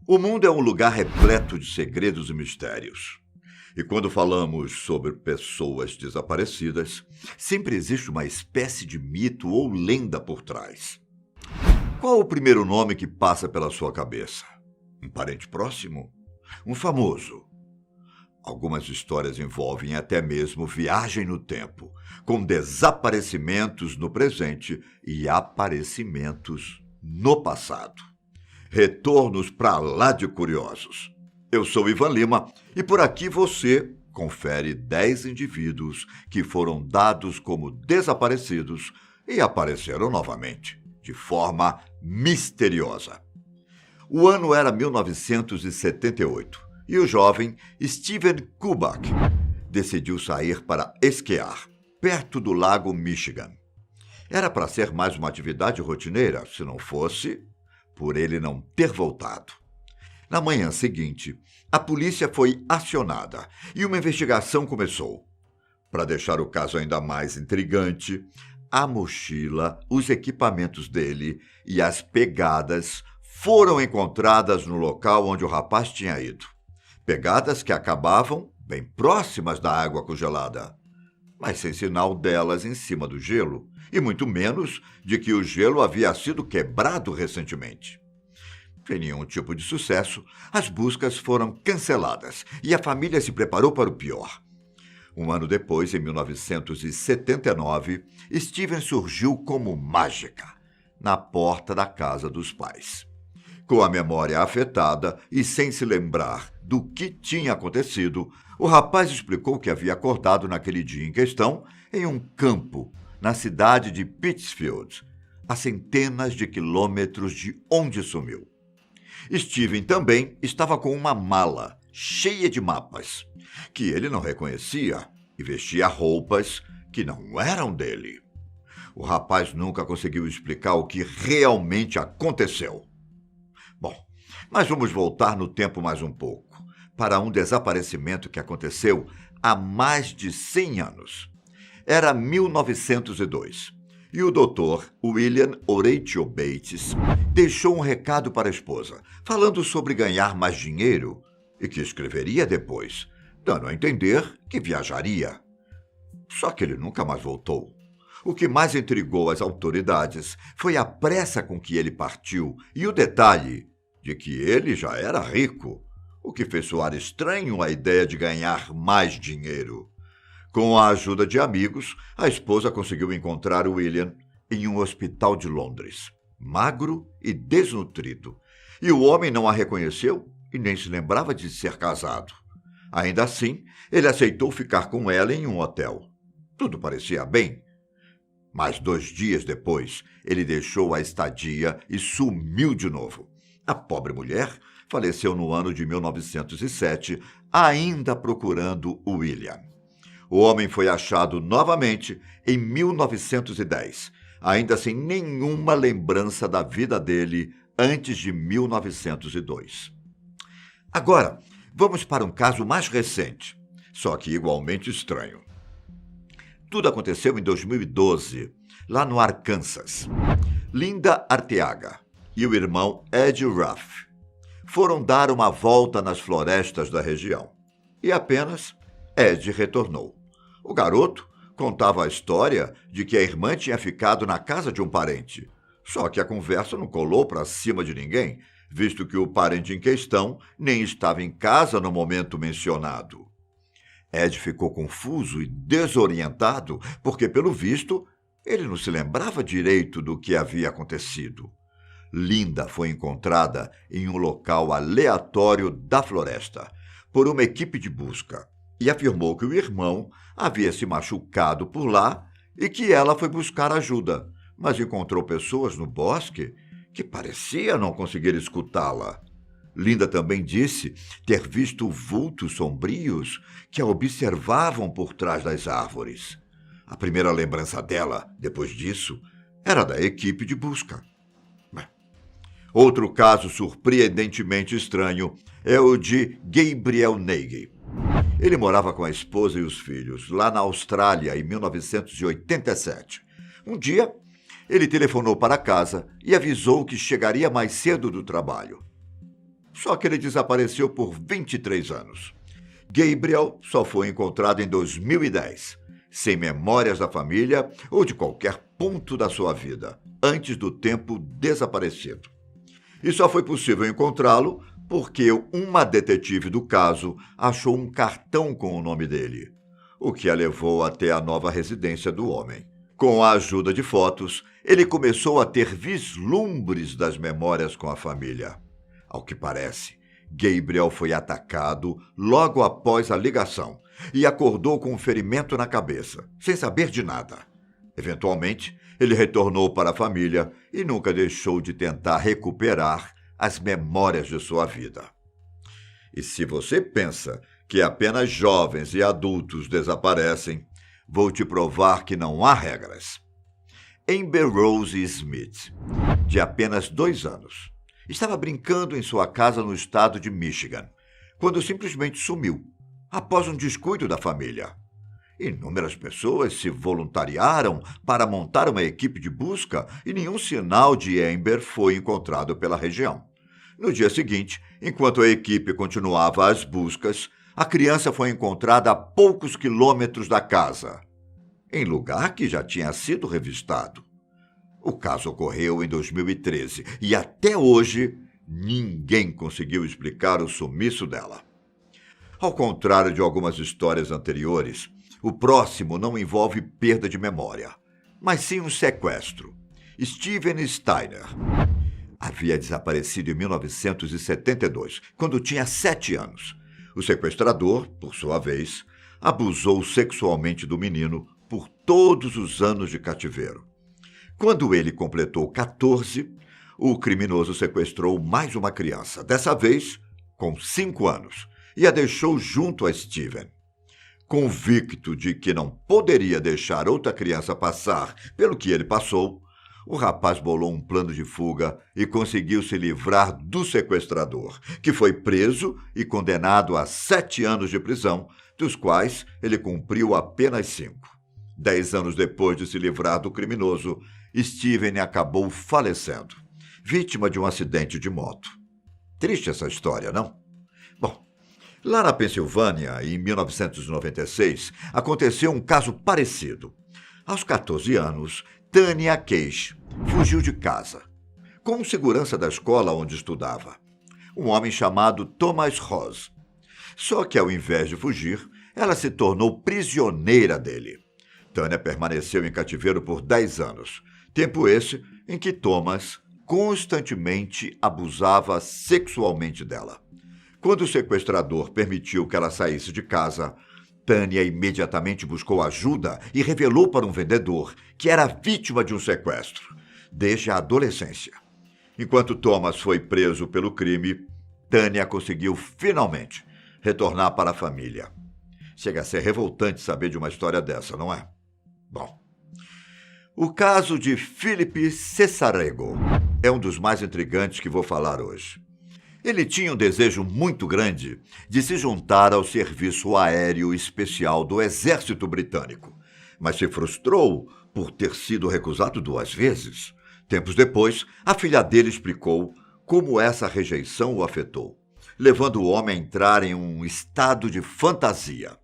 O mundo é um lugar repleto de segredos e mistérios. E quando falamos sobre pessoas desaparecidas, sempre existe uma espécie de mito ou lenda por trás. Qual o primeiro nome que passa pela sua cabeça? Um parente próximo? Um famoso? Algumas histórias envolvem até mesmo viagem no tempo, com desaparecimentos no presente e aparecimentos no passado. Retornos para lá de curiosos. Eu sou Ivan Lima e por aqui você confere 10 indivíduos que foram dados como desaparecidos e apareceram novamente, de forma misteriosa. O ano era 1978 e o jovem Steven Kubak decidiu sair para esquiar, perto do lago Michigan. Era para ser mais uma atividade rotineira, se não fosse por ele não ter voltado. Na manhã seguinte, a polícia foi acionada e uma investigação começou. Para deixar o caso ainda mais intrigante, a mochila, os equipamentos dele e as pegadas foram encontradas no local onde o rapaz tinha ido. Pegadas que acabavam bem próximas da água congelada, mas sem sinal delas em cima do gelo, e muito menos de que o gelo havia sido quebrado recentemente. Sem nenhum tipo de sucesso, as buscas foram canceladas e a família se preparou para o pior. Um ano depois, em 1979, Steven surgiu como mágica na porta da casa dos pais. Com a memória afetada e sem se lembrar do que tinha acontecido, o rapaz explicou que havia acordado naquele dia em questão em um campo na cidade de Pittsfield, a centenas de quilômetros de onde sumiu. Steven também estava com uma mala cheia de mapas, que ele não reconhecia, e vestia roupas que não eram dele. O rapaz nunca conseguiu explicar o que realmente aconteceu. Bom, mas vamos voltar no tempo mais um pouco, para um desaparecimento que aconteceu há mais de 100 anos. Era 1902 e o doutor William Horatio Bates deixou um recado para a esposa, falando sobre ganhar mais dinheiro e que escreveria depois, dando a entender que viajaria. Só que ele nunca mais voltou. O que mais intrigou as autoridades foi a pressa com que ele partiu e o detalhe de que ele já era rico, o que fez soar estranho a ideia de ganhar mais dinheiro. Com a ajuda de amigos, a esposa conseguiu encontrar William em um hospital de Londres, magro e desnutrido. E o homem não a reconheceu e nem se lembrava de ser casado. Ainda assim, ele aceitou ficar com ela em um hotel. Tudo parecia bem. Mas 2 dias depois, ele deixou a estadia e sumiu de novo. A pobre mulher faleceu no ano de 1907, ainda procurando William. O homem foi achado novamente em 1910, ainda sem nenhuma lembrança da vida dele antes de 1902. Agora, vamos para um caso mais recente, só que igualmente estranho. Tudo aconteceu em 2012, lá no Arkansas. Linda Arteaga e o irmão Ed Ruff foram dar uma volta nas florestas da região. E apenas Ed retornou. O garoto contava a história de que a irmã tinha ficado na casa de um parente. Só que a conversa não colou para cima de ninguém, visto que o parente em questão nem estava em casa no momento mencionado. Ed ficou confuso e desorientado, porque, pelo visto, ele não se lembrava direito do que havia acontecido. Linda foi encontrada em um local aleatório da floresta por uma equipe de busca e afirmou que o irmão havia se machucado por lá e que ela foi buscar ajuda, mas encontrou pessoas no bosque que pareciam não conseguir escutá-la. Linda também disse ter visto vultos sombrios que a observavam por trás das árvores. A primeira lembrança dela, depois disso, era da equipe de busca. Outro caso surpreendentemente estranho é o de Gabriel Nagy. Ele morava com a esposa e os filhos lá na Austrália em 1987. Um dia, ele telefonou para casa e avisou que chegaria mais cedo do trabalho. Só que ele desapareceu por 23 anos. Gabriel só foi encontrado em 2010, sem memórias da família ou de qualquer ponto da sua vida, antes do tempo desaparecido. E só foi possível encontrá-lo porque uma detetive do caso achou um cartão com o nome dele, o que a levou até a nova residência do homem. Com a ajuda de fotos, ele começou a ter vislumbres das memórias com a família. Ao que parece, Gabriel foi atacado logo após a ligação e acordou com um ferimento na cabeça, sem saber de nada. Eventualmente, ele retornou para a família e nunca deixou de tentar recuperar as memórias de sua vida. E se você pensa que apenas jovens e adultos desaparecem, vou te provar que não há regras. Amber Rose Smith, de apenas 2 anos, estava brincando em sua casa no estado de Michigan, quando simplesmente sumiu, após um descuido da família. Inúmeras pessoas se voluntariaram para montar uma equipe de busca e nenhum sinal de Amber foi encontrado pela região. No dia seguinte, enquanto a equipe continuava as buscas, a criança foi encontrada a poucos quilômetros da casa, em lugar que já tinha sido revistado. O caso ocorreu em 2013 e até hoje ninguém conseguiu explicar o sumiço dela. Ao contrário de algumas histórias anteriores, o próximo não envolve perda de memória, mas sim um sequestro. Steven Steiner havia desaparecido em 1972, quando tinha 7 anos. O sequestrador, por sua vez, abusou sexualmente do menino por todos os anos de cativeiro. Quando ele completou 14, o criminoso sequestrou mais uma criança, dessa vez com 5 anos, e a deixou junto a Steven. Convicto de que não poderia deixar outra criança passar pelo que ele passou, o rapaz bolou um plano de fuga e conseguiu se livrar do sequestrador, que foi preso e condenado a 7 anos de prisão, dos quais ele cumpriu apenas 5. 10 anos depois de se livrar do criminoso, Steven acabou falecendo, vítima de um acidente de moto. Triste essa história, não? Bom, lá na Pensilvânia, em 1996, aconteceu um caso parecido. Aos 14 anos, Tanya Cage fugiu de casa, com um segurança da escola onde estudava, um homem chamado Thomas Rose. Só que, ao invés de fugir, ela se tornou prisioneira dele. Tanya permaneceu em cativeiro por 10 anos, tempo esse em que Thomas constantemente abusava sexualmente dela. Quando o sequestrador permitiu que ela saísse de casa, Tanya imediatamente buscou ajuda e revelou para um vendedor que era vítima de um sequestro, desde a adolescência. Enquanto Thomas foi preso pelo crime, Tanya conseguiu finalmente retornar para a família. Chega a ser revoltante saber de uma história dessa, não é? Bom, o caso de Philip Cesarego é um dos mais intrigantes que vou falar hoje. Ele tinha um desejo muito grande de se juntar ao Serviço Aéreo Especial do Exército Britânico, mas se frustrou por ter sido recusado 2 vezes. Tempos depois, a filha dele explicou como essa rejeição o afetou, levando o homem a entrar em um estado de fantasia.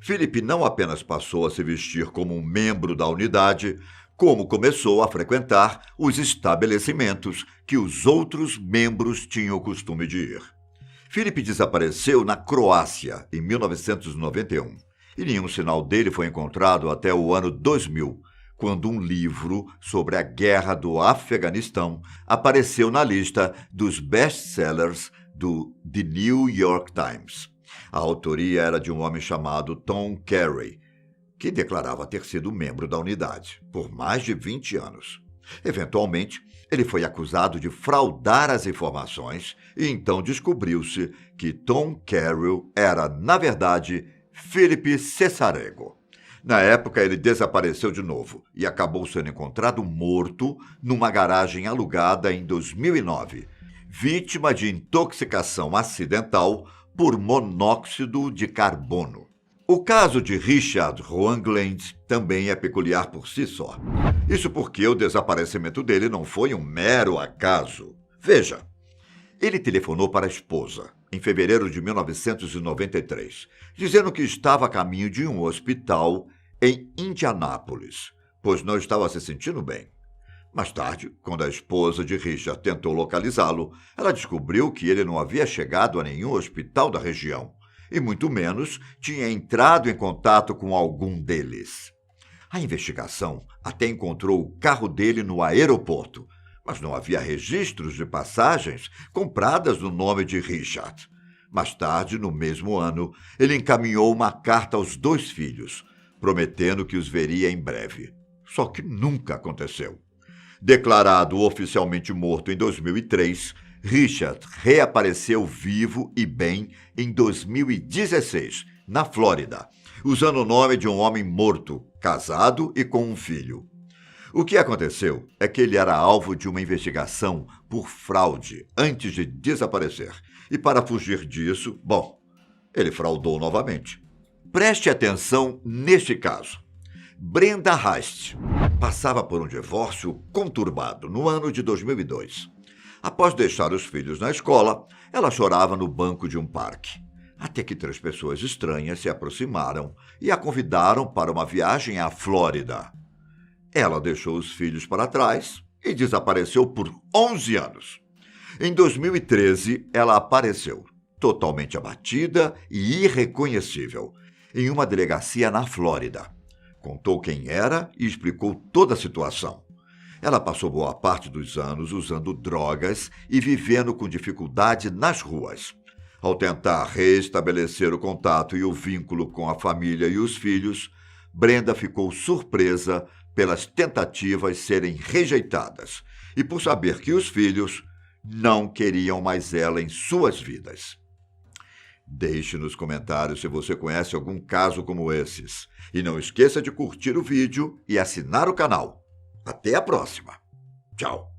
Philip não apenas passou a se vestir como um membro da unidade, como começou a frequentar os estabelecimentos que os outros membros tinham o costume de ir. Philip desapareceu na Croácia em 1991 e nenhum sinal dele foi encontrado até o ano 2000, quando um livro sobre a guerra do Afeganistão apareceu na lista dos best-sellers do The New York Times. A autoria era de um homem chamado Tom Carey, que declarava ter sido membro da unidade por mais de 20 anos. Eventualmente, ele foi acusado de fraudar as informações e então descobriu-se que Tom Carey era, na verdade, Philip Cesarego. Na época, ele desapareceu de novo e acabou sendo encontrado morto numa garagem alugada em 2009, vítima de intoxicação acidental por monóxido de carbono. O caso de Richard Hoagland também é peculiar por si só. Isso porque o desaparecimento dele não foi um mero acaso. Veja, Ele telefonou para a esposa, em fevereiro de 1993, dizendo que estava a caminho de um hospital em Indianápolis, pois não estava se sentindo bem. Mais tarde, quando a esposa de Richard tentou localizá-lo, ela descobriu que ele não havia chegado a nenhum hospital da região e, muito menos, tinha entrado em contato com algum deles. A investigação até encontrou o carro dele no aeroporto, mas não havia registros de passagens compradas no nome de Richard. Mais tarde, no mesmo ano, ele encaminhou uma carta aos 2 filhos, prometendo que os veria em breve. Só que nunca aconteceu. Declarado oficialmente morto em 2003, Richard reapareceu vivo e bem em 2016, na Flórida, usando o nome de um homem morto, casado e com um filho. O que aconteceu é que ele era alvo de uma investigação por fraude antes de desaparecer. E para fugir disso, ele fraudou novamente. Preste atenção neste caso. Brenda Heist passava por um divórcio conturbado no ano de 2002. Após deixar os filhos na escola, ela chorava no banco de um parque. Até que 3 pessoas estranhas se aproximaram e a convidaram para uma viagem à Flórida. Ela deixou os filhos para trás e desapareceu por 11 anos. Em 2013, ela apareceu, totalmente abatida e irreconhecível, em uma delegacia na Flórida. Contou quem era e explicou toda a situação. Ela passou boa parte dos anos usando drogas e vivendo com dificuldade nas ruas. Ao tentar restabelecer o contato e o vínculo com a família e os filhos, Brenda ficou surpresa pelas tentativas serem rejeitadas e por saber que os filhos não queriam mais ela em suas vidas. Deixe nos comentários se você conhece algum caso como esses. E não esqueça de curtir o vídeo e assinar o canal. Até a próxima. Tchau.